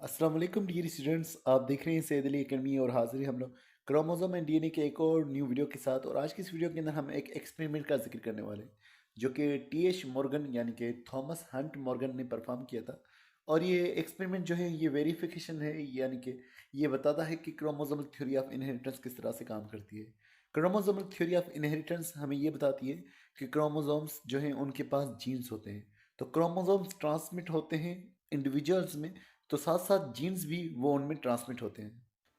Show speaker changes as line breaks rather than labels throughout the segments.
अस्सलाम वालेकुम dear students, आप देख रहे हैं सैयद अली एकेडमी और हाजिर हैं हम लोग क्रोमोसोम एंड डीएनए के एक और न्यू वीडियो के साथ। और आज की इस वीडियो के अंदर हम एक एक्सपेरिमेंट का जिक्र करने वाले हैं जो कि टी एच मॉर्गन यानी कि थॉमस हंट मॉर्गन ने परफॉर्म किया था। और ये एक्सपेरिमेंट जो है ये वेरिफिकेशन है, यानी कि ये बताता है कि क्रोमोसोमल थ्योरी ऑफ इनहेरिटेंस किस तरह से काम करती है। क्रोमोसोमल थ्योरी ऑफ इनहेरिटेंस हमें ये बताती है कि क्रोमोसोम्स जो हैं उनके पास जीन्स होते हैं, तो क्रोमोसोम्स ट्रांसमिट होते हैं इंडिविजुअल्स में, तो साथ साथ जीन्स भी वो उनमें ट्रांसमिट होते हैं।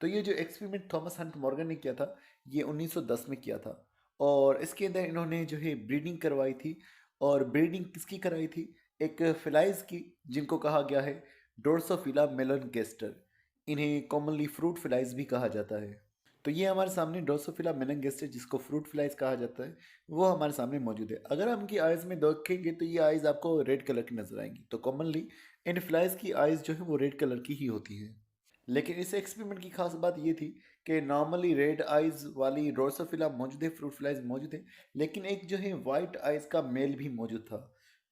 तो ये जो एक्सपेरिमेंट थॉमस हंट मॉर्गन ने किया था ये 1910 में किया था। और इसके अंदर इन्होंने जो है ब्रीडिंग करवाई थी। और ब्रीडिंग किसकी कराई थी? एक फिलाइज की, जिनको कहा गया है ड्रोसोफिला मेलनगेस्टर। इन्हें कॉमनली फ्रूट फिलाइज भी कहा जाता है। तो ये हमारे सामने ड्रोसोफिला मेलनगेस्टर, जिसको फ्रूट फ्लाइज कहा जाता है, वो हमारे सामने मौजूद है। अगर हम इनकी आइज़ में देखेंगे तो ये आइज़ आपको रेड कलर की नजर आएंगी। तो कॉमनली इन फ्लाइज की आइज़ जो है वो रेड कलर की ही होती हैं। लेकिन इस एक्सपेरिमेंट की खास बात ये थी कि नॉर्मली रेड आइज़ वाली ड्रोसोफिला मौजूद है, फ्रूट फ्लाइज मौजूद है, लेकिन एक जो है वाइट आइज़ का मेल भी मौजूद था।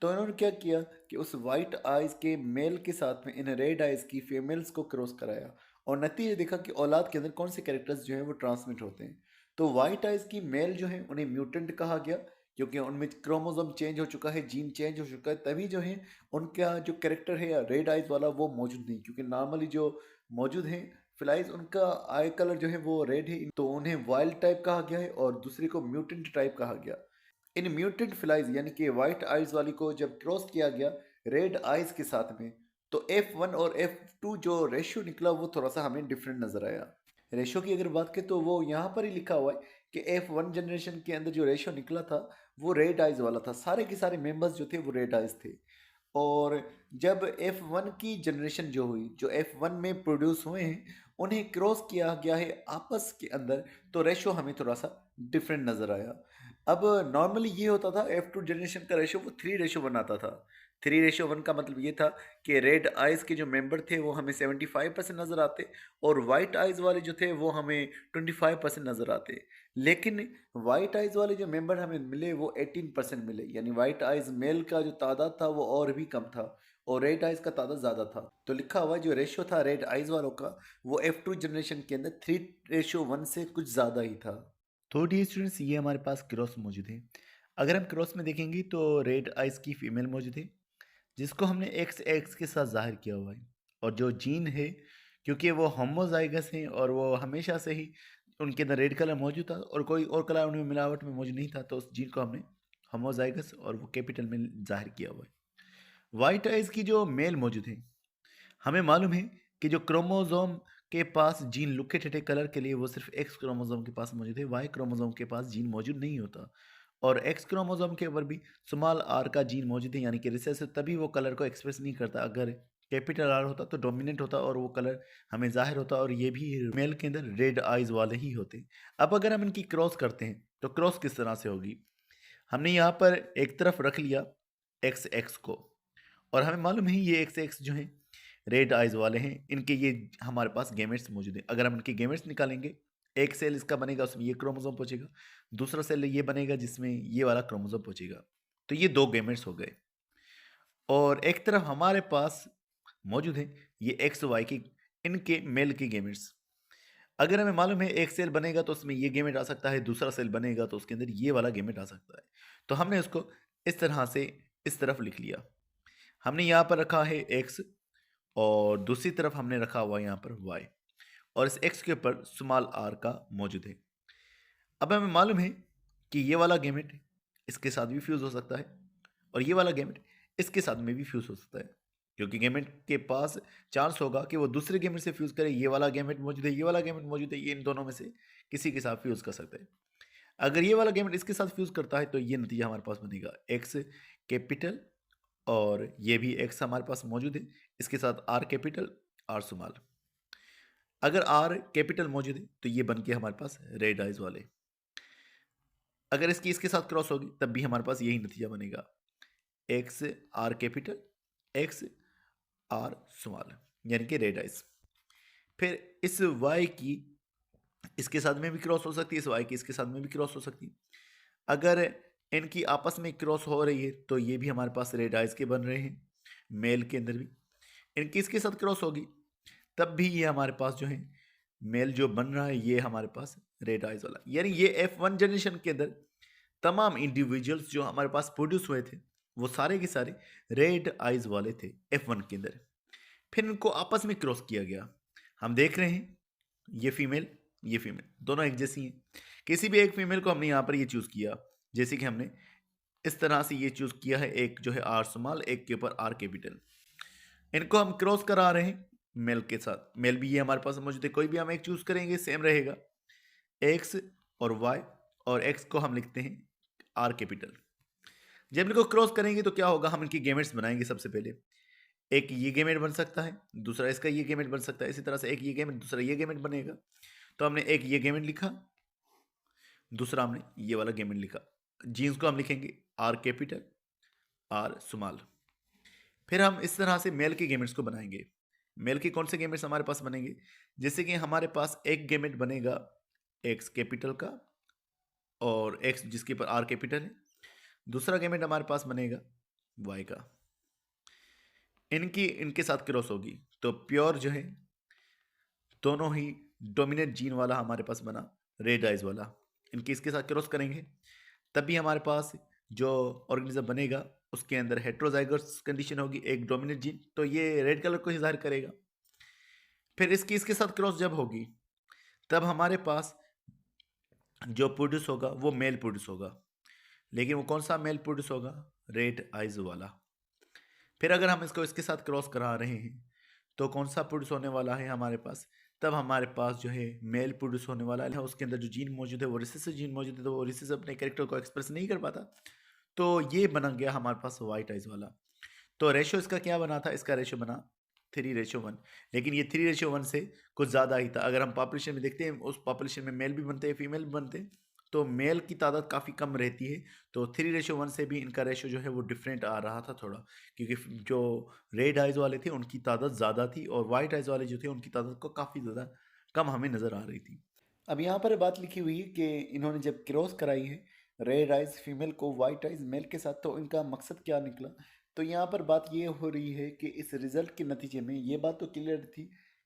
तो इन्होंने क्या किया कि उस वाइट आइज़ के मेल के साथ में इन रेड आइज़ की फीमेल्स को क्रॉस कराया। और नतीजे देखा कि औलाद के अंदर कौन से कैरेक्टर्स जो हैं वो ट्रांसमिट होते हैं। तो वाइट आइज़ की मेल जो है उन्हें म्यूटेंट कहा गया, क्योंकि उनमें क्रोमोसोम चेंज हो चुका है, जीन चेंज हो चुका है, तभी जो है उनका जो कैरेक्टर है या रेड आइज़ वाला वो मौजूद नहीं। क्योंकि नॉर्मली जो मौजूद हैं फिलाइज, उनका आई कलर जो है वो रेड है, तो उन्हें वाइल्ड टाइप कहा गया है और दूसरे को म्यूटेंट टाइप कहा गया। इन म्यूटेंट फिलाइज यानी कि वाइट आइज वाली को जब क्रॉस किया गया रेड आइज के साथ में, तो F1 और F2 जो रेशियो निकला वो थोड़ा सा हमें डिफरेंट नजर आया। रेशियो की अगर बात करें तो वो यहाँ पर ही लिखा हुआ है कि F1 जनरेशन के अंदर जो रेशियो निकला था वो रेड आइज वाला था। सारे के सारे मेंबर्स जो थे वो रेड आइज थे। और जब F1 की जनरेशन जो हुई, जो F1 में प्रोड्यूस हुए हैं, उन्हें क्रॉस किया गया है आपस के अंदर, तो रेशो हमें थोड़ा सा डिफरेंट नज़र आया। अब नॉर्मली ये होता था F2 जनरेशन का रेशो वो 3:1 बनाता था। 3:1 का मतलब ये था कि रेड आइज के जो मेंबर थे वो हमें 75% नज़र आते और वाइट आइज वाले जो थे वो हमें 25% नज़र आते। लेकिन वाइट आइज वाले जो मेंबर हमें मिले वो 18% मिले, यानी वाइट आइज मेल का जो तादाद था वो और भी कम था और रेड आइज का तादाद ज़्यादा था। तो लिखा हुआ जो रेशियो था रेड आइज वालों का वो F2 जनरेशन के अंदर 3:1 से कुछ ज़्यादा ही था। तो डी स्टूडेंट्स, ये हमारे पास क्रॉस मौजूद है। अगर हम क्रॉस में देखेंगे तो रेड आइज की फीमेल मौजूद है, जिसको हमने एक्स एक्स के साथ जाहिर किया हुआ है। और जो जीन है, क्योंकि वो होमोजाइगस हैं और वो हमेशा से ही उनके अंदर रेड कलर मौजूद था और कोई और कलर उनमें मिलावट में मौजूद नहीं था, तो उस जीन को हमने होमोजाइगस और वो कैपिटल में जाहिर किया हुआ है। वाइट आइज की जो मेल मौजूद है, हमें मालूम है कि जो क्रोमोसोम के पास जीन लुके ठेठे कलर के लिए वो सिर्फ एक्स क्रोमोसोम के पास मौजूद है, वाई क्रोमोसोम के पास जीन मौजूद नहीं होता। और एक्स क्रोमोसोम के ऊपर भी स्मॉल आर का जीन मौजूद है, यानी कि रिसेसिव, तभी वो कलर को एक्सप्रेस नहीं करता। अगर कैपिटल आर होता तो डोमिनेंट होता और वो कलर हमें जाहिर होता, और ये भी मेल के अंदर रेड आइज वाले ही होते। अब अगर हम इनकी क्रॉस करते हैं तो क्रॉस किस तरह से होगी? हमने यहाँ पर एक तरफ रख लिया एक्स एक्स को, और हमें मालूम है ये एक्स एक्स जो है रेड आइज वाले हैं, इनके ये हमारे पास गेमेट्स मौजूद हैं। अगर हम इनके गेमेट्स निकालेंगे, एक सेल इसका बनेगा उसमें ये क्रोमोसोम पहुंचेगा, दूसरा सेल ये बनेगा जिसमें ये वाला क्रोमोसोम पहुंचेगा। तो ये दो गेमेट्स हो गए। और एक तरफ हमारे पास मौजूद है ये एक्स वाई की, इनके मेल की गेमेट्स। अगर हमें मालूम है एक सेल बनेगा तो उसमें ये गेमेट आ सकता है, दूसरा सेल बनेगा तो उसके अंदर ये वाला गेमेट आ सकता है। तो हमने उसको इस तरह से इस तरफ लिख लिया। हमने यहाँ पर रखा है एक्स और दूसरी तरफ हमने रखा हुआ है यहाँ पर वाई, और इस एक्स के ऊपर स्मॉल आर का मौजूद है। अब हमें मालूम है कि ये वाला गेमेट इसके साथ भी फ्यूज हो सकता है और ये वाला गेमेट इसके साथ में भी फ्यूज हो सकता है, क्योंकि गेमेट के पास चांस होगा कि वो दूसरे गेमेट से फ्यूज करे। ये वाला गेमेट मौजूद है, ये वाला गेमेट मौजूद है, ये इन दोनों में से किसी के साथ फ्यूज कर सकते हैं। अगर ये वाला गेमेट इसके साथ फ्यूज करता है तो ये नतीजा हमारे पास बनेगा एक्स कैपिटल, और ये भी एक्स हमारे पास मौजूद है, इसके साथ आर कैपिटल आर स्मॉल। अगर आर कैपिटल मौजूद है तो ये बन के हमारे पास रेड आइज वाले। अगर इसकी इसके साथ क्रॉस होगी तब भी हमारे पास यही नतीजा बनेगा, X R capital X R small, यानी कि रेड आइज। फिर इस वाई की इसके साथ में भी क्रॉस हो सकती है, इस वाई की इसके साथ में भी क्रॉस हो सकती है। अगर इनकी आपस में क्रॉस हो रही है तो ये भी हमारे पास रेड आइज के बन रहे हैं, मेल के अंदर भी। इनकी इसके साथ क्रॉस होगी तब भी ये हमारे पास जो है मेल जो बन रहा है ये हमारे पास रेड आइज वाला, यानी ये F1 जनरेशन के अंदर तमाम इंडिविजुअल्स जो हमारे पास प्रोड्यूस हुए थे वो सारे के सारे रेड आइज वाले थे F1 के अंदर। फिर इनको आपस में क्रॉस किया गया। हम देख रहे हैं ये फीमेल दोनों एक जैसी हैं। किसी भी एक फीमेल को हमने यहाँ पर ये चूज़ किया, जैसे कि हमने इस तरह से ये चूज़ किया है, एक जो है आर स्मॉल, एक के ऊपर आर कैपिटल। इनको हम क्रॉस करा रहे हैं मेल के साथ। मेल भी ये हमारे पास मौजूद है, कोई भी हम एक चूज़ करेंगे सेम रहेगा, एक्स और वाई, और एक्स को हम लिखते हैं आर कैपिटल। जब इनको क्रॉस करेंगे तो क्या होगा, हम इनकी गेमेट्स बनाएंगे। सबसे पहले एक ये गेमेट बन सकता है, दूसरा इसका ये गेमेट बन सकता है, इसी तरह से एक ये गेमेट, दूसरा ये गेमेट बनेगा। तो हमने एक ये गेमेट लिखा, दूसरा हमने ये वाला गेमेट लिखा। जीन्स को हम लिखेंगे आर कैपिटल आर स्मॉल। फिर हम इस तरह से मेल के गेमेट्स को बनाएंगे। मेल के कौन से गेमेट्स हमारे पास बनेंगे, जैसे कि हमारे पास एक गेमेट बनेगा एक्स कैपिटल का और एक्स जिसके ऊपर आर कैपिटल है, दूसरा गेमेट हमारे पास बनेगा वाई का। इनके साथ क्रॉस होगी तो प्योर जो है दोनों ही डोमिनेट जीन वाला हमारे पास बना रेड आइज वाला। इनकी इसके साथ क्रॉस करेंगे तभी हमारे पास जो ऑर्गेनिज्म बनेगा उसके अंदर हेट्रोजाइगस कंडीशन होगी, एक डोमिनेट जीन, तो ये रेड कलर को ही जाहिर करेगा। फिर इसके साथ क्रॉस जब होगी तब हमारे पास जो प्रोड्यूस होगा वो मेल प्रोड्यूस होगा, लेकिन वो कौन सा मेल प्रोड्यूस होगा, रेड आइज वाला। फिर अगर हम इसको इसके साथ क्रॉस करा रहे हैं तो कौन सा प्रोड्यूस होने वाला है हमारे पास, तब हमारे पास जो है मेल प्रोड्यूस होने वाला है। उसके अंदर जो जीन मौजूद है वो रिसेसिव जीन मौजूद है, तो वो रिसेसिव अपने कैरेक्टर को एक्सप्रेस नहीं कर पाता, तो ये बना गया हमारे पास वाइट आइज वाला। तो रेशो इसका क्या बना था, इसका रेशो बना 3:1, लेकिन ये 3:1 से कुछ ज़्यादा ही था। अगर हम पॉपुलेशन में देखते हैं उस पॉपुलेशन में मेल भी बनते हैं फीमेल भी बनते हैं, तो मेल की तादाद काफ़ी कम रहती है। तो 3:1 से भी इनका रेशो जो है वो डिफरेंट आ रहा था थोड़ा, क्योंकि जो रेड आइज वाले थे उनकी तादाद ज़्यादा थी और वाइट आइज वाले जो थे उनकी तादाद को काफ़ी ज़्यादा कम हमें नज़र आ रही थी। अब यहाँ पर बात लिखी हुई है कि इन्होंने जब क्रॉस कराई है रेड आइज फीमेल को वाइट आइज मेल के साथ, तो इनका मकसद क्या निकला। तो यहाँ पर बात ये हो रही है कि इस रिज़ल्ट के नतीजे में ये बात तो क्लियर थी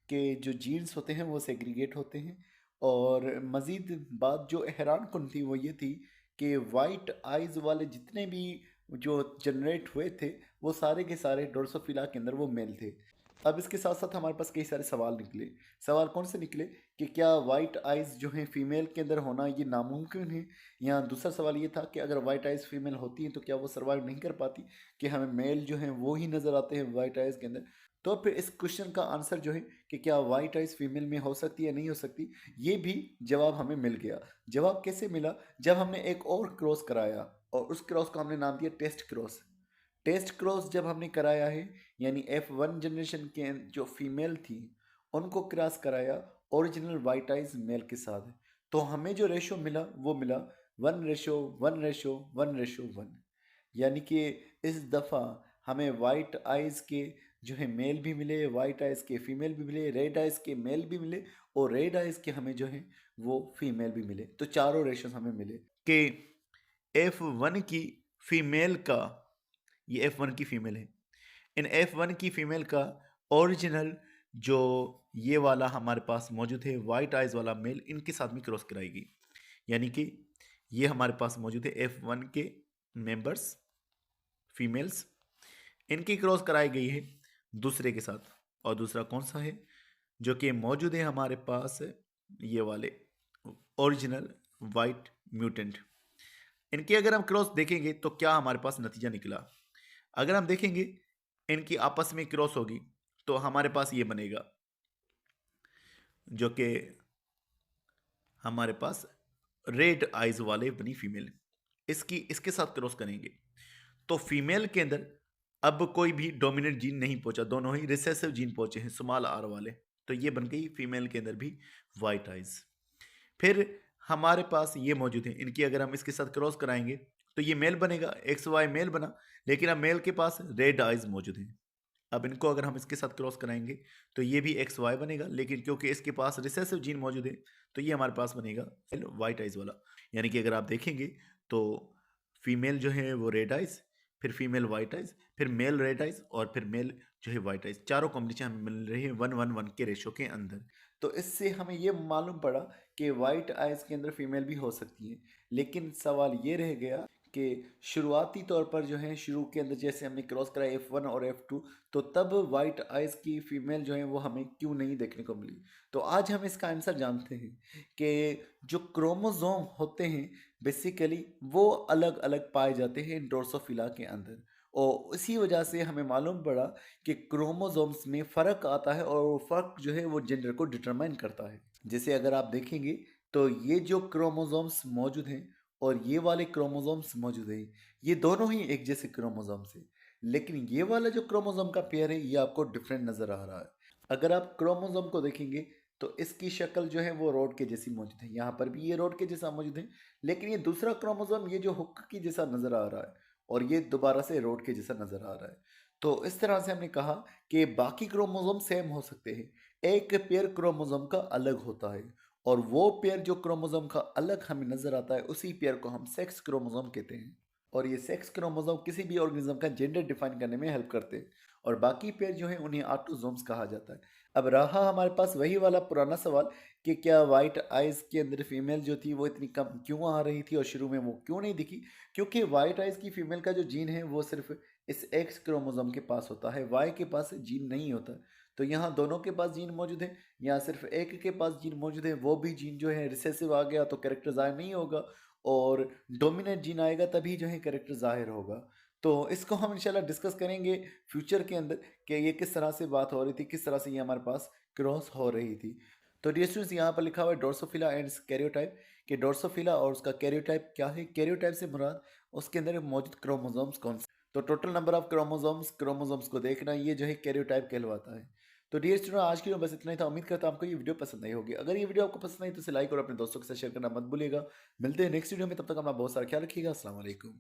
कि जो जीन्स होते हैं वो सेग्रीगेट होते हैं, और मज़ीद बात जो हैरान कुन थी वो ये थी कि वाइट आइज़ वाले जितने भी जो जनरेट हुए थे वो सारे के सारे ड्रोसोफिला के अंदर वो मेल थे। अब इसके साथ साथ हमारे पास कई सारे सवाल निकले। सवाल कौन से निकले कि क्या वाइट आइज़ जो हैं फ़ीमेल के अंदर होना ये नामुमकिन है, या दूसरा सवाल ये था कि अगर वाइट आइज़ फ़ीमेल होती हैं तो क्या वो सर्वाइव नहीं कर पाती, कि हमें मेल जो हैं वो ही नज़र आते हैं वाइट आइज़ के अंदर। तो फिर इस क्वेश्चन का आंसर जो है कि क्या वाइट आइज़ फीमेल में हो सकती है नहीं हो सकती, ये भी जवाब हमें मिल गया। जवाब कैसे मिला, जब हमने एक और क्रॉस कराया और उस क्रॉस को हमने नाम दिया टेस्ट क्रॉस। टेस्ट क्रॉस जब हमने कराया है, यानी F1 जनरेशन के जो फीमेल थी उनको क्रॉस कराया ओरिजिनल वाइट आइज मेल के साथ, तो हमें जो रेशो मिला वो मिला 1:1:1:1, यानी कि इस दफ़ा हमें वाइट आइज़ के जो है मेल भी मिले, वाइट आइज़ के फीमेल भी मिले, रेड आइज़ के मेल भी मिले, और रेड आइज़ के हमें जो है वो फीमेल भी मिले। तो चारों रेशोज हमें मिले कि F1 की फीमेल का, ये F1 की फीमेल है, इन F1 की फीमेल का ओरिजिनल जो ये वाला हमारे पास मौजूद है वाइट आइज वाला मेल, इनके साथ में क्रॉस कराएगी, यानी कि ये हमारे पास मौजूद है F1 के मेंबर्स फीमेल्स, इनकी क्रॉस कराई गई है दूसरे के साथ। और दूसरा कौन सा है जो कि मौजूद है हमारे पास, ये वाले ओरिजिनल वाइट म्यूटेंट। इनकी अगर हम क्रॉस देखेंगे तो क्या हमारे पास नतीजा निकला, अगर हम देखेंगे इनकी आपस में क्रॉस होगी तो हमारे पास ये बनेगा जो कि हमारे पास रेड आइज वाले बनी फीमेल। इसके साथ क्रॉस करेंगे तो फीमेल के अंदर अब कोई भी डोमिनेंट जीन नहीं पहुंचा, दोनों ही रिसेसिव जीन पहुंचे हैं स्मॉल आर वाले, तो ये बन गई फीमेल के अंदर भी वाइट आइज। फिर हमारे पास ये मौजूद है, इनकी अगर हम इसके साथ क्रॉस कराएंगे तो ये मेल बनेगा, एक्स वाई मेल बना, लेकिन अब मेल के पास रेड आइज मौजूद हैं। अब इनको अगर हम इसके साथ क्रॉस कराएंगे तो ये भी एक्स वाई बनेगा, लेकिन क्योंकि इसके पास रिसेसिव जीन मौजूद है तो ये हमारे पास बनेगा वाइट आइज वाला। यानी कि अगर आप देखेंगे तो फीमेल जो है वो रेड आइज, फिर फीमेल वाइट आइज, फिर मेल रेड आइज, और फिर मेल जो है वाइट आइज, चारों कॉम्बिनेशन हमें मिल रही है 1-1-1 के रेशो के अंदर। तो इससे हमें ये मालूम पड़ा कि वाइट आइज के अंदर फीमेल भी हो सकती है। लेकिन सवाल ये रह गया कि शुरुआती तौर पर जो है शुरू के अंदर जैसे हमने क्रॉस करा F1 और F2, तो तब वाइट आइज की फीमेल जो है वो हमें क्यों नहीं देखने को मिली। तो आज हम इसका आंसर जानते हैं कि जो क्रोमोसोम होते हैं बेसिकली वो अलग अलग पाए जाते हैं ड्रोसोफिला के अंदर, और इसी वजह से हमें मालूम पड़ा कि क्रोमोसोम्स में फ़र्क आता है और वो फ़र्क जो है वो जेंडर को डिटरमाइन करता है। जैसे अगर आप देखेंगे तो ये जो क्रोमोसोम्स मौजूद हैं और ये वाले क्रोमोसोम्स मौजूद हैं, ये दोनों ही एक जैसे क्रोमोसोम्स हैं, लेकिन ये वाला जो क्रोमोसोम का पेयर है ये आपको डिफरेंट नज़र आ रहा है। अगर आप क्रोमोसोम को देखेंगे तो इसकी शक्ल जो है वो रोड के जैसी मौजूद है, यहाँ पर भी ये रोड के जैसा मौजूद है, लेकिन ये दूसरा क्रोमोसोम ये जो हुक की जैसा नज़र आ रहा है और ये दोबारा से रोड के जैसा नज़र आ रहा है। तो इस तरह से हमने कहा कि बाकी क्रोमोसोम सेम हो सकते हैं, एक पेयर क्रोमोसोम का अलग होता है, और वो पेयर जो क्रोमोसोम का अलग हमें नज़र आता है उसी पेयर को हम सेक्स क्रोमोसोम कहते हैं। और ये सेक्स क्रोमोसोम किसी भी ऑर्गेनिज्म का जेंडर डिफाइन करने में हेल्प करते हैं, और बाकी पेयर जो है उन्हें ऑटोसोम्स कहा जाता है। अब रहा हमारे पास वही वाला पुराना सवाल कि क्या वाइट आइज़ के अंदर फीमेल जो थी वो इतनी कम क्यों आ रही थी और शुरू में वो क्यों नहीं दिखी। क्योंकि वाइट आइज़ की फीमेल का जो जीन है वो सिर्फ इस एक्स क्रोमोसोम के पास होता है, वाई के पास जीन नहीं होता। तो यहाँ दोनों के पास जीन मौजूद है, यहाँ सिर्फ एक के पास जीन मौजूद है, वो भी जीन जो है रिसेसिव आ गया तो कैरेक्टर ज़ाहिर नहीं होगा, और डोमिनेंट जीन आएगा तभी जो है कैरेक्टर ज़ाहिर होगा। तो इसको हम इंशाल्लाह डिस्कस करेंगे फ्यूचर के अंदर कि ये किस तरह से बात हो रही थी, किस तरह से ये हमारे पास क्रॉस हो रही थी। तो डियर स्टूडेंट्स, यहाँ पर लिखा हुआ है डोर्सोफिला एंड कैरियोटाइप, कि डोर्सोफिला और उसका कैरियोटाइप क्या है। कैरियोटाइप से मुराद उसके अंदर मौजूद क्रोमोसोम्स कौन से। तो टोटल नंबर ऑफ क्रोमोसोम्स को देखना, ये जो है कैरियोटाइप कहलवाता है। तो डियर स्टूडेंट, आज की वीडियो बस इतना ही था। उम्मीद करता हूँ आपको ये वीडियो पसंद आई होगी। अगर ये वीडियो आपको पसंद आई तो इसे लाइक और अपने दोस्तों के साथ शेयर करना मत भूलिएगा। मिलते हैं नेक्स्ट वीडियो में, तब तक अपना बहुत सारा ख्याल रखिएगा। अस्सलाम वालेकुम।